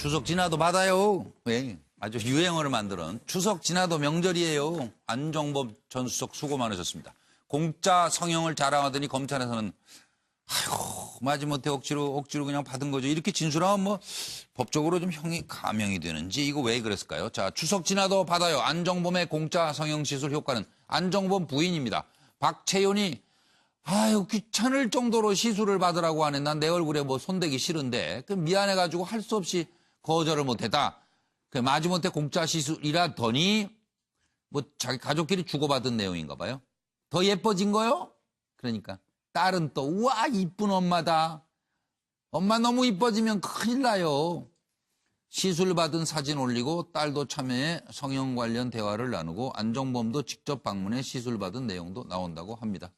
추석 지나도 받아요. 네, 아주 유행어를 만드는 추석 지나도 명절이에요. 안종범 전 수석 수고 많으셨습니다. 공짜 성형을 자랑하더니 검찰에서는 아이고 마지못해 억지로 그냥 받은 거죠. 이렇게 진술하면 뭐 법적으로 좀 형이 감형이 되는지 이거 왜 그랬을까요? 자, 추석 지나도 받아요. 안종범의 공짜 성형 시술 효과는 안종범 부인입니다. 박채윤이 아유 귀찮을 정도로 시술을 받으라고 하네. 난 내 얼굴에 뭐 손대기 싫은데 그 미안해가지고 할 수 없이 거절을 못했다. 그 마지못해 공짜 시술이라더니 뭐 자기 가족끼리 주고받은 내용인가 봐요. 더 예뻐진 거요? 그러니까 딸은 또 우와 이쁜 엄마다. 엄마 너무 이뻐지면 큰일 나요. 시술 받은 사진 올리고 딸도 참여해 성형 관련 대화를 나누고 안종범도 직접 방문해 시술 받은 내용도 나온다고 합니다.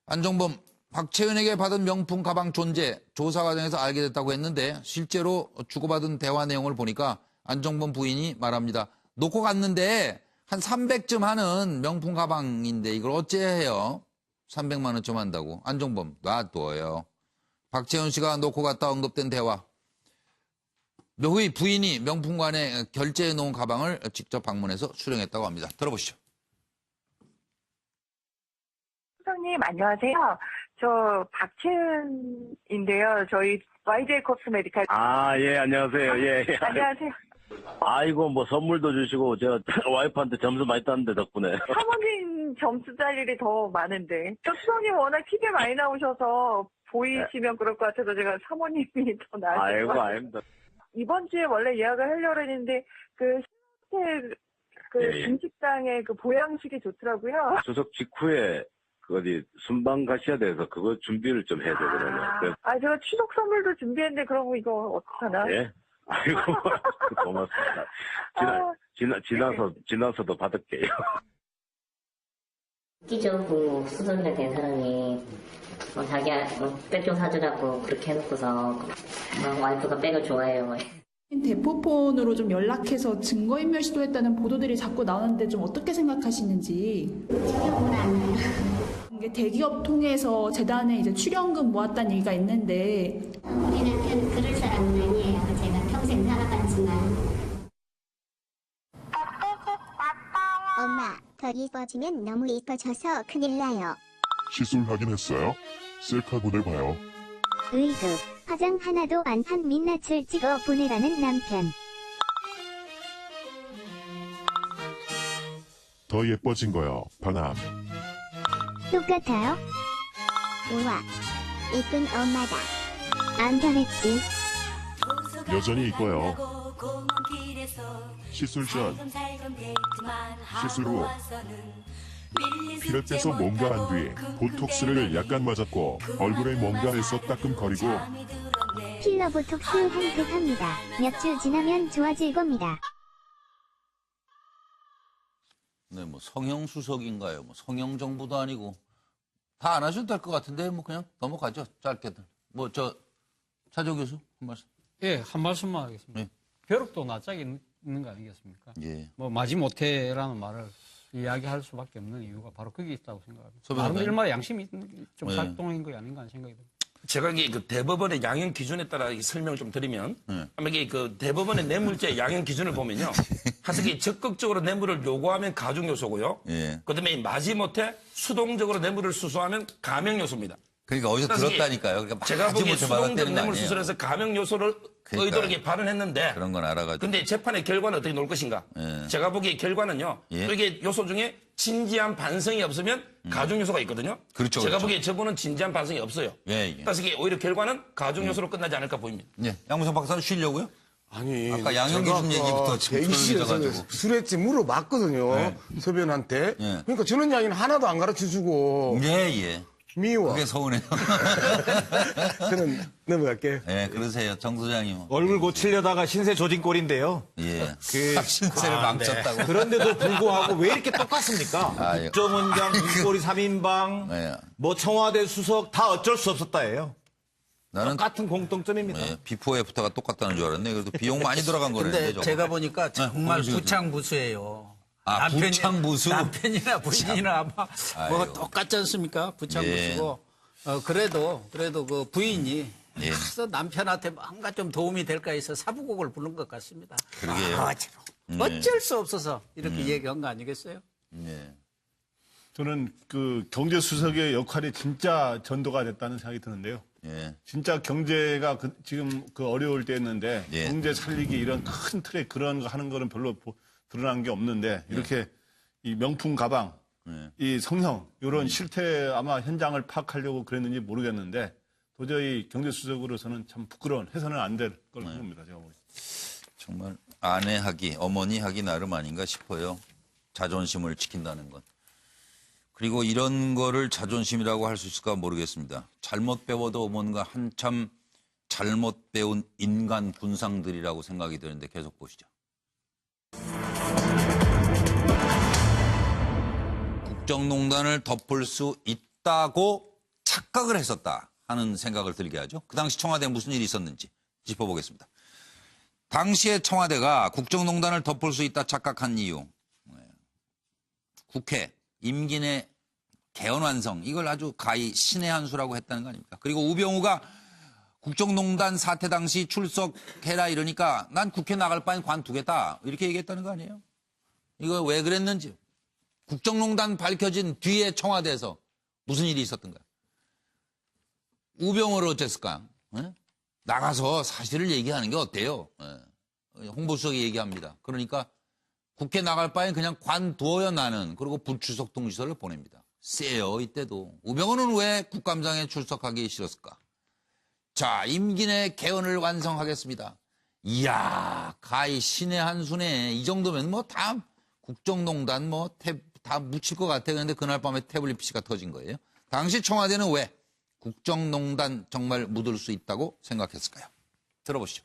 안종범, 박채윤에게 받은 명품 가방 존재 조사 과정에서 알게 됐다고 했는데 실제로 주고받은 대화 내용을 보니까 안종범 부인이 말합니다. 놓고 갔는데 한 300쯤 하는 명품 가방인데 이걸 어째 해요? 300만 원쯤 한다고. 안종범, 놔둬요. 박채윤 씨가 놓고 갔다 언급된 대화. 묘의 부인이 명품관에 결제해 놓은 가방을 직접 방문해서 수령했다고 합니다. 들어보시죠. 수석님 안녕하세요. 저 박채은인데요. 저희 YJ 코스메디칼. 아, 예, 안녕하세요. 예, 예. 안녕하세요. 아이고, 뭐 선물도 주시고, 제가 와이프한테 점수 많이 땄는데, 덕분에. 사모님 점수 딸 일이 더 많은데. 저 수석님 워낙 TV에 많이 나오셔서 보이시면 그럴 것 같아서 제가 사모님이 더 나으실 아이고, 것 같아요. 아닙니다. 이번 주에 원래 예약을 하려고 했는데 그 신호텔 그 예, 예. 중식당의 그 보양식이 좋더라고요. 추석 직후에, 어디, 순방 가셔야 돼서 그거 준비를 좀 해야 되거든요. 그래서, 제가 추석 선물도 준비했는데 그러면 이거 어떡하나? 예? 아이고, 고맙습니다. 지나서도 받을게요. 끼적고 수선자 된 사람이 자기야 백 좀 사주라고 그렇게 해놓고서 와이프가 백을 좋아해요. 대포폰으로 좀 연락해서 증거인멸 시도했다는 보도들이 자꾸 나오는데 좀 어떻게 생각하시는지. 이게 대기업 통해서 재단에 이제 출연금 모았다는 얘기가 있는데. 우리 남편 그럴 사람은 아니에요. 제가 평생 살아봤지만. 엄마, 더 이뻐지면 너무 이뻐져서 큰일 나요. 시술 하긴 했어요? 셀카 보내봐요. 으이그, 화장 하나도 안 한 민낯을 찍어 보내라는 남편. 더 예뻐진 거요, 변함. 똑같아요? 우와, 이쁜 엄마다. 안 변했지? 여전히 이뻐요. 시술 전, 시술 후, 피를 빼서 뭔가 한 뒤 보톡스를 약간 맞았고 얼굴에 뭔가 해서 따끔거리고. 필러 보톡스 홈택합니다. 몇 주 지나면 좋아질 겁니다. 네, 뭐 성형수석인가요? 뭐 성형정부도 아니고 다 안 하셔도 될 것 같은데 뭐 그냥 넘어가죠. 짧게들. 뭐 차조 교수 한 말씀. 예, 한 말씀만 하겠습니다. 네. 벼룩도 낯짝이 있는 거 아니겠습니까? 예. 뭐 마지못해라는 말을 이야기할 수밖에 없는 이유가 바로 거기 있다고 생각합니다. 소변 나름 네. 일마다 양심이 좀 네. 작동인 거 아닌가 하는 생각이 듭니다. 제가 이게 그 대법원의 양형 기준에 따라 이 설명을 좀 드리면, 아마 이게 그 대법원의 뇌물죄 양형 기준을 보면요, 하석이 적극적으로 뇌물을 요구하면 가중 요소고요. 예. 그다음에 마지못해 수동적으로 뇌물을 수수하면 감형 요소입니다. 그러니까 어디서 그래서 들었다니까요. 그러니까 제가 보기에 마지못해 수동적 받았다는 거 뇌물 아니에요. 수술해서 감형 요소를 그러니까요. 의도하게 발언했는데, 그런 건 알아가지고. 근데 재판의 결과는 어떻게 놓을 것인가? 예. 제가 보기에 결과는요, 예. 또 이게 요소 중에 진지한 반성이 없으면 가중 요소가 있거든요. 그렇죠, 제가 그렇죠. 보기에 저분은 진지한 반성이 없어요. 예, 예. 그래서 이게 오히려 결과는 가중 요소로 끝나지 않을까 보입니다. 예. 양무성 박사는 쉬려고요? 아니, 아까 양형 기준 얘기부터 지금 대기실에서 조용해져가지고. 술했지 물어봤거든요. 네. 서변한테. 예. 그러니까 저는 이야기는 하나도 안 가르쳐주고 예, 예. 미워. 그게 서운해요. 저는 넘어갈게요. 예, 그러세요. 정 소장님. 얼굴 고치려다가 신세 조진 꼴인데요. 예. 그 신세를 망쳤다고. 그런데도 불구하고 왜 이렇게 똑같습니까? 아, 예. 국정원장, 문고리 3인방, 예. 뭐 청와대 수석 다 어쩔 수 없었다예요. 나는 똑같은 공통점입니다. 예, 비포 애프터가 똑같다는 줄 알았네. 그래도 비용 많이 들어간 거네. 근데 제가 보니까 정말 부창부수예요. 아, 부창부수? 남편이나 부인이나 아마 뭐 아이고. 똑같지 않습니까? 부창부수고. 그래도 그 부인이 예. 그래서 남편한테 뭔가 좀 도움이 될까 해서 사부곡을 부른 것 같습니다. 그러게요. 어쩔 수 없어서 이렇게 얘기한 거 아니겠어요? 네. 저는 그 경제수석의 역할이 진짜 전도가 됐다는 생각이 드는데요. 예. 진짜 경제가 지금 그 어려울 때였는데 예. 경제 살리기 이런 큰 틀에 그런 거 하는 거는 별로 드러난 게 없는데 이렇게 이 명품 가방, 이 성형 이런 실태 아마 현장을 파악하려고 그랬는지 모르겠는데 도저히 경제수석으로서는 참 부끄러운 해서는 안 될 걸 봅니다. 제가 보기에. 정말 아내하기, 어머니하기 나름 아닌가 싶어요. 자존심을 지킨다는 건. 그리고 이런 거를 자존심이라고 할 수 있을까 모르겠습니다. 잘못 배워도 뭔가 한참 잘못 배운 인간 군상들이라고 생각이 드는데 계속 보시죠. 국정농단을 덮을 수 있다고 착각을 했었다 하는 생각을 들게 하죠. 그 당시 청와대에 무슨 일이 있었는지 짚어보겠습니다. 당시에 청와대가 국정농단을 덮을 수 있다 착각한 이유. 국회 임기 내 개헌 완성 이걸 아주 가히 신의 한 수라고 했다는 거 아닙니까? 그리고 우병우가 국정농단 사태 당시 출석해라 이러니까 난 국회 나갈 바엔 관두겠다 이렇게 얘기했다는 거 아니에요? 이거 왜 그랬는지 국정농단 밝혀진 뒤에 청와대에서 무슨 일이 있었던가? 우병우를 어쨌을까? 나가서 사실을 얘기하는 게 어때요? 홍보수석이 얘기합니다. 그러니까 국회 나갈 바엔 그냥 관두어야 나는 그리고 부출석 통지서를 보냅니다. 세요 이때도. 우병우는 왜 국감장에 출석하기 싫었을까? 자, 임기 내 개헌을 완성하겠습니다. 이야, 가히 신의 한 수네. 이 정도면 뭐 다 국정농단 뭐 다 묻힐 것 같아. 그런데 그날 밤에 태블릿 PC가 터진 거예요. 당시 청와대는 왜 국정농단 정말 묻을 수 있다고 생각했을까요? 들어보시죠.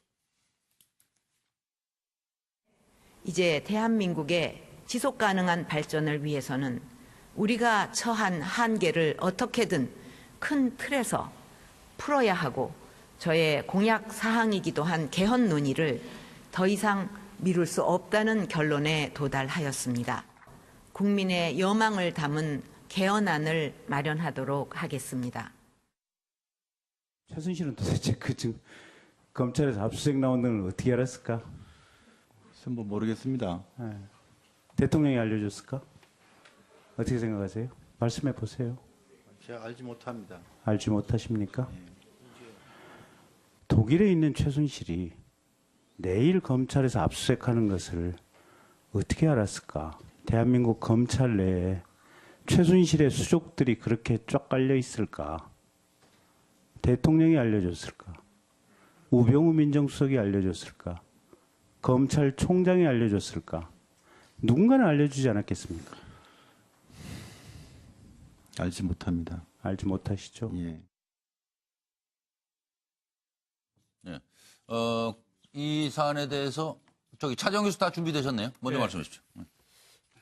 이제 대한민국의 지속 가능한 발전을 위해서는 우리가 처한 한계를 어떻게든 큰 틀에서 풀어야 하고 저의 공약 사항이기도 한 개헌 논의를 더 이상 미룰 수 없다는 결론에 도달하였습니다. 국민의 여망을 담은 개헌안을 마련하도록 하겠습니다. 최순실은 도대체 검찰에서 압수수색 나온다는 걸 어떻게 알았을까? 뭐 모르겠습니다. 네. 대통령이 알려줬을까? 어떻게 생각하세요? 말씀해 보세요. 제가 알지 못합니다. 알지 못하십니까? 독일에 있는 최순실이 내일 검찰에서 압수수색하는 것을 어떻게 알았을까? 대한민국 검찰 내에 최순실의 수족들이 그렇게 쫙 깔려 있을까? 대통령이 알려줬을까? 우병우 민정수석이 알려줬을까? 검찰총장이 알려줬을까? 누군가는 알려주지 않았겠습니까? 알지 못합니다. 알지 못하시죠? 예. 네. 이 사안에 대해서 차정 교수 다 준비되셨네요. 먼저 말씀해 주십시오.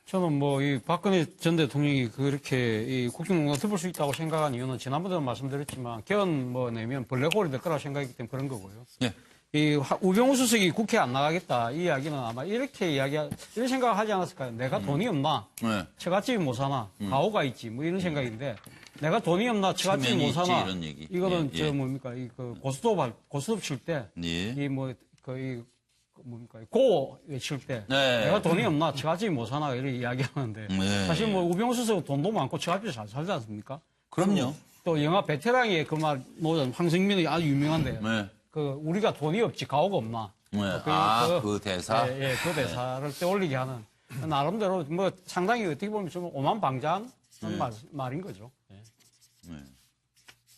저는 뭐 이 박근혜 전 대통령이 그렇게 이 국정농단 덮을 수 있다고 생각한 이유는 지난번에도 말씀드렸지만 개헌 뭐 내면 블랙홀이 될 거라고 생각했기 때문에 그런 거고요. 예. 이 우병우 수석이 국회 안 나가겠다 이 이야기는 아마 이렇게 이런 생각을 하지 않았을까요? 내가 돈이 없나? 네. 처갓집이 못 사나? 가오가 있지 뭐 이런 생각인데 내가 돈이 없나? 처갓집이 못 사나? 이런 얘기. 이거는 예. 뭡니까? 이 그 고스톱 칠 때 예. 이 뭐 거의 뭡니까? 고 칠 때 네. 내가 돈이 없나? 처갓집이 못 사나? 이렇게 이야기하는데 네. 사실 뭐 우병우 수석은 돈도 많고 처갓집이 잘 살지 않습니까? 그럼요. 또 영화 베테랑의 그 말 노전 황승민이 아주 유명한데 네. 그 우리가 돈이 없지 가오가 없나? 네. 그 대사. 예, 그 대사를 떠올리게 하는 나름대로 뭐 상당히 어떻게 보면 좀 오만방자한 말인 거죠. 예. 네.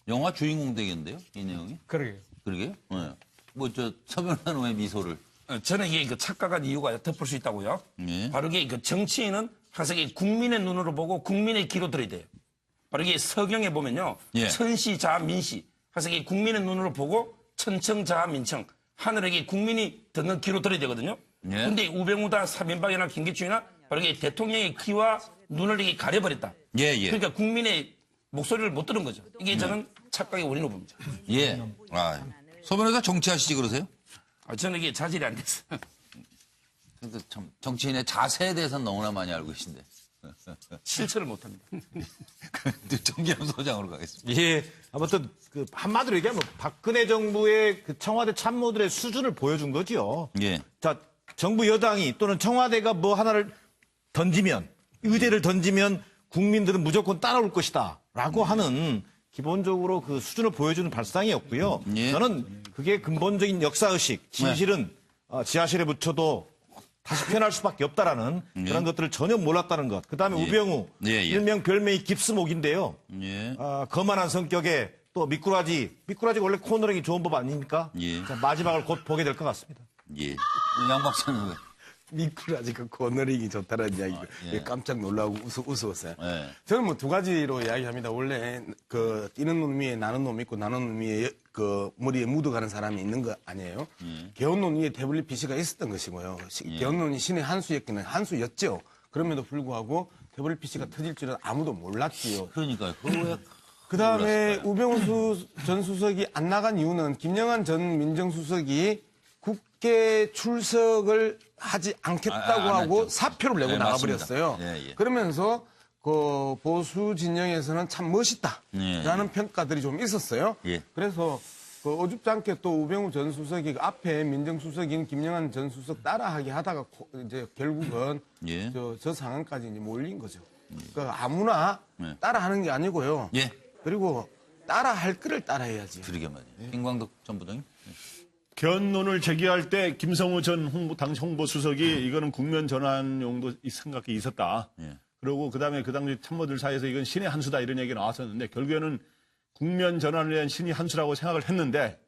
영화 주인공 되겠는데요, 이 내용이? 그러게요. 그러게요? 네. 뭐 서 변호사는 왜 미소를? 저는 이게 그 착각한 이유가 덮을 수 있다고요. 바로 이게 그 정치인은 항상 이 국민의 눈으로 보고 국민의 귀로 들어야 돼요. 바로 이게 서경에 보면요. 예. 천시자하 민시. 항상 이 국민의 눈으로 보고 천청자하 민청. 하늘에게 국민이 듣는 귀로 들어야 되거든요. 그런데 예. 우병우다 3인방이나 김기춘이나 바로 이게 대통령의 귀와 눈을 이게 가려버렸다. 예, 예. 그러니까 국민의 목소리를 못 들은 거죠. 이게 저는 착각의 원인으로 봅니다. 예. 서 변호사 정치하시지 그러세요? 저는 이게 자질이 안 됐어요. 근데 참 정치인의 자세에 대해서는 너무나 많이 알고 계신데. 실천을 못합니다. 정기영 소장으로 가겠습니다. 예. 아무튼 그 한마디로 얘기하면 박근혜 정부의 그 청와대 참모들의 수준을 보여준 거지요. 예. 자, 정부 여당이 또는 청와대가 뭐 하나를 던지면, 의제를 던지면 국민들은 무조건 따라올 것이다라고 하는 기본적으로 그 수준을 보여주는 발상이었고요. 예. 저는 그게 근본적인 역사의식, 진실은 지하실에 붙여도 다시 표현할 수밖에 없다라는 그런 것들을 전혀 몰랐다는 것. 그다음에 우병우, 일명 별명이 깁스목인데요. 거만한 성격에 또 미꾸라지가 원래 코너링이 좋은 법 아닙니까? 자, 마지막을 곧 보게 될 것 같습니다. 예. 양 박사는 왜? 미꾸라지가 코너링이 좋다는 이야기 깜짝 놀라고 웃었어요. 네. 저는 뭐 두 가지로 이야기합니다. 원래 그 뛰는 놈 위에 나는 놈 있고 나는 놈 위에 그 머리에 묻어가는 사람이 있는 거 아니에요? 개헌론 위에 태블릿 PC가 있었던 것이고요. 개헌론이 신의 한수였기는 한수였죠. 그럼에도 불구하고 태블릿 PC가 터질 줄은 아무도 몰랐지요. 그러니까요. 그 다음에 우병우 전 수석이 안 나간 이유는 김영한 전 민정수석이 국회 출석을 하지 않겠다고 하고 사표를 내고 나가버렸어요. 그러면서 그 보수 진영에서는 참 멋있다라는 평가들이 좀 있었어요. 그래서 그 어줍잖게 또 우병우 전 수석이 앞에 민정수석인 김영한 전 수석 따라하게 하다가 이제 결국은 저 상황까지 이제 몰린 거죠. 그러니까 아무나 따라하는 게 아니고요. 그리고 따라할 거를 따라해야지. 그러게 말이에요. 김광덕 전 부장님. 견론을 제기할 때 김성우 전 당시 홍보수석이 이거는 국면 전환 용도 생각이 있었다. 그리고 그다음에 그 당시 참모들 사이에서 이건 신의 한 수다 이런 얘기가 나왔었는데 결국에는 국면 전환을 위한 신의 한 수라고 생각을 했는데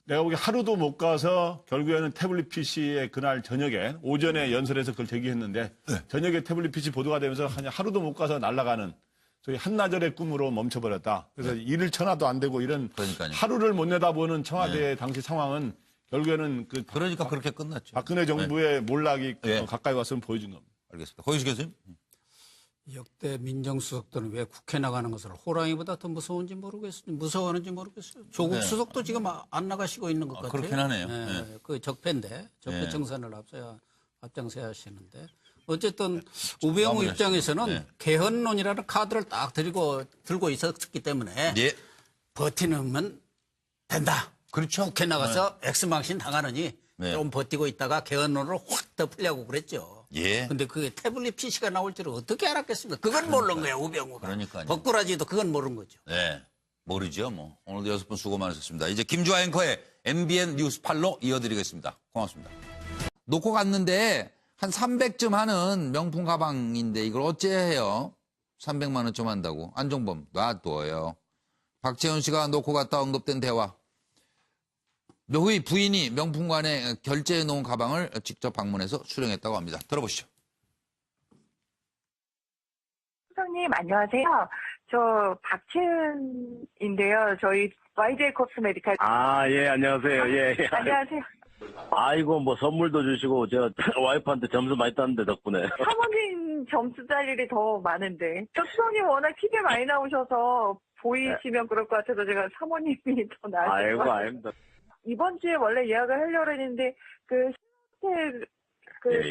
내가 보기에 하루도 못 가서 결국에는 태블릿 PC의 그날 저녁에 오전에 연설에서 그걸 제기했는데 저녁에 태블릿 PC 보도가 되면서 하루도 못 가서 날아가는 저희 한나절의 꿈으로 멈춰버렸다. 그래서 일을 천하도 안 되고 이런 하루를 못 내다보는 청와대의 당시 상황은 결국에는 그러니까 그렇게 끝났죠. 박근혜 정부의 몰락이 가까이 왔으면 보여준 겁니다. 알겠습니다. 고유식 교수님. 역대 민정수석들은 왜 국회 나가는 것을 호랑이보다 더 무서운지 모르겠어요. 무서워하는지 모르겠어요. 조국 수석도 지금 안 나가시고 있는 것 같아요. 그렇긴 하네요. 그 적폐인데 적폐 청산을 앞장서야 하시는데 어쨌든 우병우 입장에서는 개헌론이라는 카드를 딱 들고 있었기 때문에 버티면 된다. 그렇죠. 국회 나가서 엑스망신 당하느니 좀 버티고 있다가 개헌론으로 확 덮으려고 그랬죠. 근데 그게 태블릿 PC가 나올 줄은 어떻게 알았겠습니까? 그건 모르는 거예요, 우병우가. 그러니까요. 벅구라지도 그건 모르는 거죠. 네. 모르죠, 뭐. 오늘도 6분 수고 많으셨습니다. 이제 김주아 앵커의 MBN 뉴스 8로 이어드리겠습니다. 고맙습니다. 놓고 갔는데 한 300점 하는 명품 가방인데 이걸 어째 해요? 300만 원쯤 한다고. 안종범, 놔둬요. 박재훈 씨가 놓고 갔다 언급된 대화. 묘의 부인이 명품관에 결제해 놓은 가방을 직접 방문해서 수령했다고 합니다. 들어보시죠. 수석님 안녕하세요. 저 박채은인데요. 저희 YJ 코스메디칼. 예, 안녕하세요. 예. 안녕하세요. 아이고, 뭐 선물도 주시고, 저 와이프한테 점수 많이 땄는데, 덕분에. 사모님 점수 딸 일이 더 많은데. 저 수석님 워낙 TV에 많이 나오셔서 보이시면 그럴 것 같아서 제가 사모님이 더 나으실 아이고, 것 같아요. 아닙니다. 이번 주에 원래 예약을 하려고 했는데 신호텔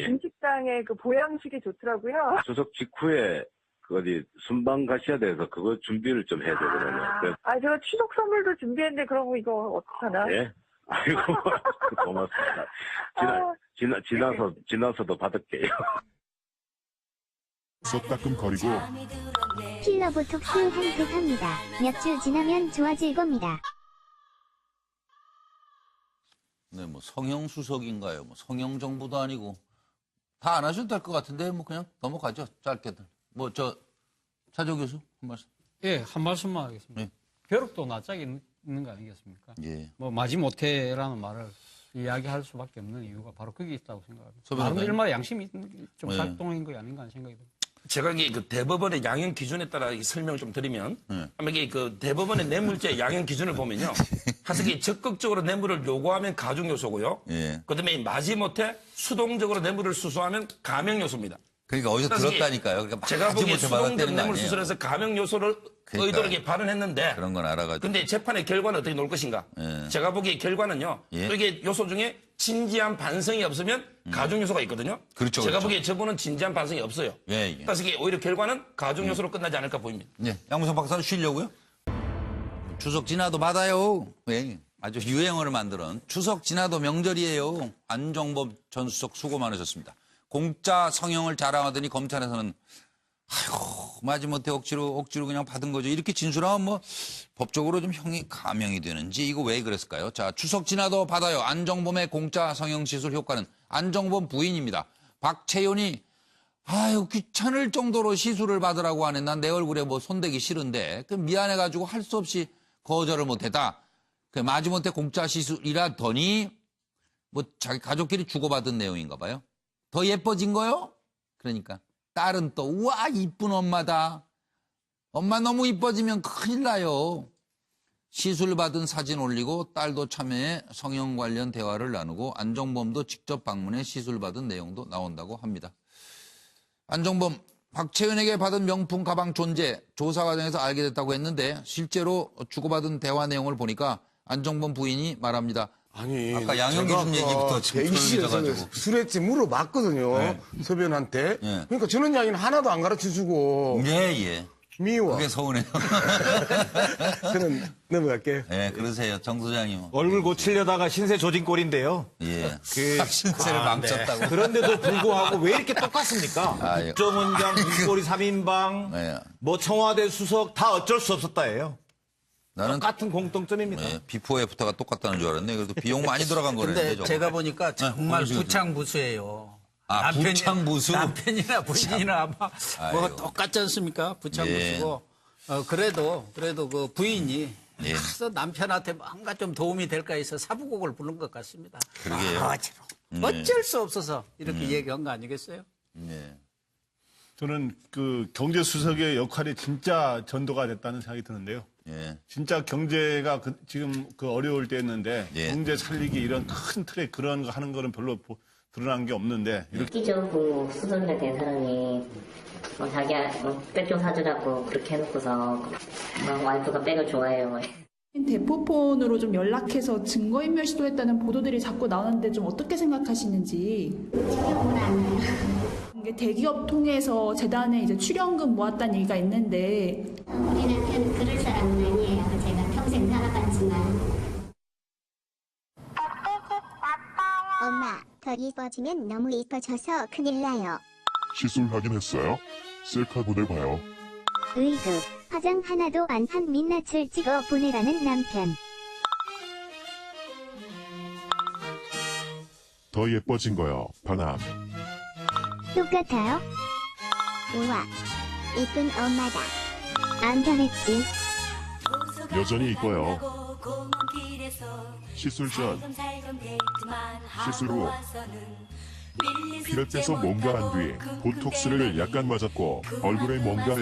중식당의 그 보양식이 좋더라고요. 추석 직후에 어디 순방 가셔야 돼서 그거 준비를 좀 해야 되거든요. 제가 추석 선물도 준비했는데 그러고 이거 어떡하나? 예? 아이고, 고맙습니다. 지나서도 받을게요. 쏙따끔거리고 필러 보톡스 홈택합니다. 몇 주 지나면 좋아질 겁니다. 네, 뭐 성형 수석인가요? 뭐 성형 정부도 아니고 다 안 하셔도 될 것 같은데 뭐 그냥 넘어가죠. 짧게들. 뭐 차조 교수 한 말씀. 한 말씀만 하겠습니다. 벼룩도 낯짝이 있는 거 아니겠습니까? 뭐 마지못해라는 말을 이야기할 수밖에 없는 이유가 바로 거기 있다고 생각합니다. 나름 일마다 양심이 좀 작동한 거 아닌가 하는 생각이 듭니다. 제가 그 대법원의 양형 기준에 따라 설명을 좀 드리면, 이게 그 대법원의 뇌물죄 양형 기준을 보면요, 하석이 적극적으로 뇌물을 요구하면 가중 요소고요. 그다음에 마지못해 수동적으로 뇌물을 수수하면 가명 요소입니다. 그러니까 어디서 들었다니까요. 그러니까 제가 보기에 수동적 뇌물 수술에서 가명 요소를 의도하게 발언했는데 그런 건 알아가지고. 근데 재판의 결과는 어떻게 놓을 것인가? 제가 보기에 결과는요. 또 이게 요소 중에 진지한 반성이 없으면 가중 요소가 있거든요. 그렇죠. 제가 그렇죠. 보기에 저분은 진지한 반성이 없어요. 예, 예. 그래서 이게 오히려 결과는 가중 요소로 끝나지 않을까 보입니다. 예. 양무성 박사는 쉬려고요? 추석 지나도 받아요. 예. 아주 유행어를 만드는 추석 지나도 명절이에요. 안종범 전 수석 수고 많으셨습니다. 공짜 성형을 자랑하더니 검찰에서는 아이고 마지못해 억지로 그냥 받은 거죠. 이렇게 진술하면 뭐 법적으로 좀 형이 감형이 되는지 이거 왜 그랬을까요? 자, 추석 지나도 받아요. 안종범의 공짜 성형 시술 효과는 안종범 부인입니다. 박채윤이 아유 귀찮을 정도로 시술을 받으라고 하네. 난 내 얼굴에 뭐 손대기 싫은데 그 미안해가지고 할 수 없이 거절을 못했다. 그 마지못해 공짜 시술이라더니 뭐 자기 가족끼리 주고받은 내용인가 봐요. 더 예뻐진 거요? 그러니까 딸은 또 우와 이쁜 엄마다. 엄마 너무 이뻐지면 큰일 나요. 시술 받은 사진 올리고 딸도 참여해 성형 관련 대화를 나누고 안종범도 직접 방문해 시술 받은 내용도 나온다고 합니다. 안종범 박채윤에게 받은 명품 가방 존재 조사 과정에서 알게 됐다고 했는데 실제로 주고받은 대화 내용을 보니까 안종범 부인이 말합니다. 아니, 아까 양형기준 얘기부터 지금 대기실에서 술했지 물어봤거든요. 네. 서변한테. 네. 그러니까 저런 이야기는 하나도 안 가르쳐주고. 예. 미워. 그게 서운해요. 저는 넘어갈게요. 네, 그러세요. 정 소장님. 얼굴 고치려다가 신세 조진 꼴인데요. 예. 신세를 망쳤다고. 그런데도 불구하고 왜 이렇게 똑같습니까? 국정원장, 국고리 3인방, 뭐 청와대 수석 다 어쩔 수 없었다예요. 나는 똑같은 공통점입니다. 네, 비포 애프터가 똑같다는 줄 알았네. 그래도 비용 많이 들어간 거라는데. 근데 제가 보니까 정말 부창부수예요. 아, 부창부수? 남편이나 부인이나 아마 뭐 똑같지 않습니까? 부창부수고. 그래도 그 부인이 가서 남편한테 뭔가 좀 도움이 될까 해서 사부곡을 부른 것 같습니다. 그러게요. 어쩔 수 없어서 이렇게 얘기한 거 아니겠어요? 네. 저는 그 경제수석의 역할이 진짜 전도가 됐다는 생각이 드는데요. 예. 진짜 경제가 지금 그 어려울 때였는데 경제 살리기 이런 큰 틀에 그런 거 하는 거는 별로 드러난 게 없는데 이렇게 끼적고 수술에 된 사람이 자기야 백 좀 사주라고 그렇게 해놓고서 와이프가 백을 좋아해요. 대포폰으로 좀 연락해서 증거인멸 시도했다는 보도들이 자꾸 나오는데 좀 어떻게 생각하시는지. 이게 대기업 통해서 재단에 이제 출연금 모았다는 얘기가 있는데. 우리 남편은 그럴 사람은 아니에요. 제가 평생 살아봤지만. 엄마, 더 이뻐지면 너무 이뻐져서 큰일 나요. 시술하긴 했어요? 셀카 보내봐요. 으이그, 화장 하나도 안 한 민낯을 찍어 보내라는 남편. 더 예뻐진 거요, 반함. 똑같아요? 우와, 이쁜 엄마다. 안 변했지? 여전히 이뻐요. 시술 전, 시술 후, 피를 빼서 뭔가 한 뒤에 보톡스를 약간 맞았고 얼굴에 뭔가